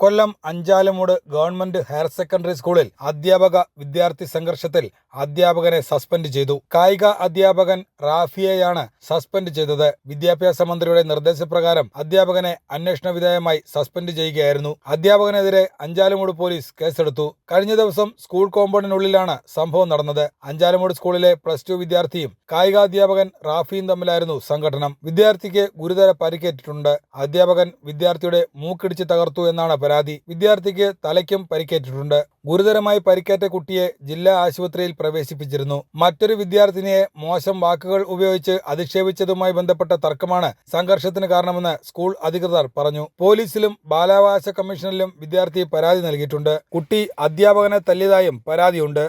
കൊല്ലം Anchalumoodu government higher secondary സ്കൂളിൽ അധ്യാപക വിദ്യാർത്ഥി സംഘർഷത്തിൽ അധ്യാപകനെ സസ്പെൻഡ് ചെയ്തു. കായിക അധ്യാപകൻ റാഫിയെയാണ് സസ്പെൻഡ് ചെയ്തത്. വിദ്യാഭ്യാസ മന്ത്രിയുടെ നിർദ്ദേശപ്രകാരം അധ്യാപകനെ അന്വേഷണ വിധേയമായി സസ്പെൻഡ് ചെയ്യുകയായിരുന്നു. അധ്യാപകനെതിരെ അഞ്ചാലുമൂട് പോലീസ് കേസെടുത്തു. കഴിഞ്ഞ ദിവസം സ്കൂൾ കോമ്പൗണ്ടിനുള്ളിലാണ് സംഭവം നടന്നത്. അഞ്ചാലുമൂട് സ്കൂളിലെ +2 വിദ്യാർത്ഥിയും കായികാധ്യാപകൻ റാഫിയും തമ്മിലായിരുന്നു സംഘട്ടനം. വിദ്യാർത്ഥിക്ക് ഗുരുതര പരിക്കേറ്റിട്ടുണ്ട്. അധ്യാപകൻ വിദ്യാർത്ഥിയുടെ മൂക്കിടിച്ച് തകർത്തു എന്നാണ് പരാതി. വിദ്യാർത്ഥിക്ക് തലയ്ക്കും പരിക്കേറ്റിട്ടുണ്ട്. ഗുരുതരമായി പരിക്കേറ്റ കുട്ടിയെ ജില്ലാ ആശുപത്രിയിൽ പ്രവേശിപ്പിച്ചിരുന്നു. മറ്റൊരു വിദ്യാർത്ഥിനിയെ മോശം വാക്കുകൾ ഉപയോഗിച്ച് അധിക്ഷേപിച്ചതുമായി ബന്ധപ്പെട്ട തർക്കമാണ് സംഘർഷത്തിന് കാരണമെന്ന് സ്കൂൾ അധികൃതർ പറഞ്ഞു. പോലീസിലും ബാലാവകാശ കമ്മീഷനിലും വിദ്യാർത്ഥി പരാതി നൽകിയിട്ടുണ്ട്. കുട്ടി അധ്യാപകനെ തല്ലിയതായും പരാതിയുണ്ട്.